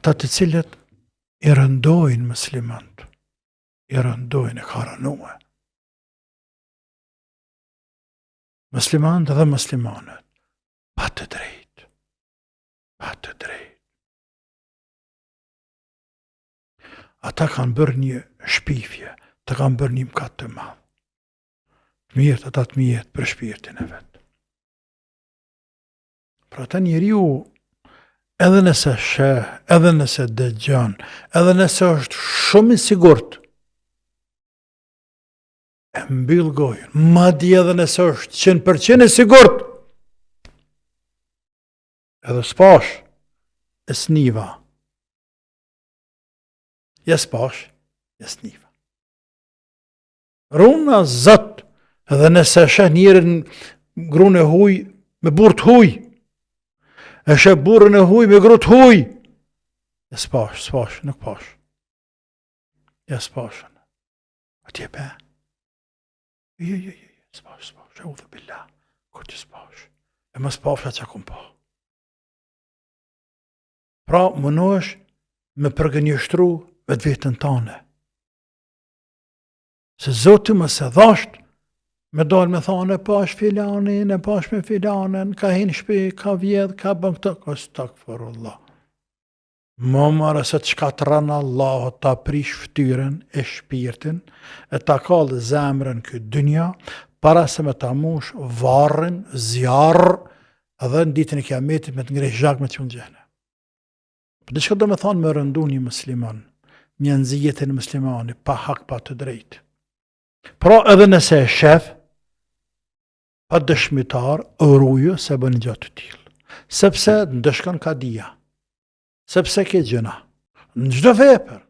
ata të cilët i rëndojnë muslimanët, i rëndojnë, e ka rënue. Muslimanët dhe muslimanët, pa të drejtë, pa të drejtë. Ata kanë bërë një shpifje, të kanë bërë një mkat të madh. Të mirët, ata të mirët për shpirtin e vetë. Pra ata njeriu, edhe nëse sheh, edhe nëse dëgjon, edhe nëse është shumë i sigurt, e mbyll gojën, madje edhe nëse është 100% i sigurt, edhe s'pash, e sniva. Ja s'pash, ja sniva. Runa zot, edhe nëse sheh njerin grunë e huj me burr të huj, e sheh burrën e huj me gru të huj, ja s'pash, nuk pash. Ja s'pash. Atje be. Jo, s'pash, e u dhe billah, kur që s'pash. E më s'pash atë që akum pa. Pra, mënohesh me përgënjështru vetë vetën tane. Se Zoti më se dhasht, me dalë me thonë, e pash filanin, e pash me filanin, ka hinë shpi, ka vjedh, ka bën këtë, astakfirullah. Më marë se të shkatran Allah, ta prish ftyren e shpirtin, e ta kallë zemrën këtë dynja, para se me ta mush varrin, zjarë, edhe në ditën e kiametit me të ngrej zhak me të qënë gjene. Për dhe që do me thonë me rëndu një musliman, një nëzijetin muslimani, pa hak, pa të drejtë. Pra edhe nëse e shef, pa dëshmitar, rrujë se bën një gjatë të tillë. Sepse ndëshkon ka dija, sepse ke gjëna. Në çdo vepër,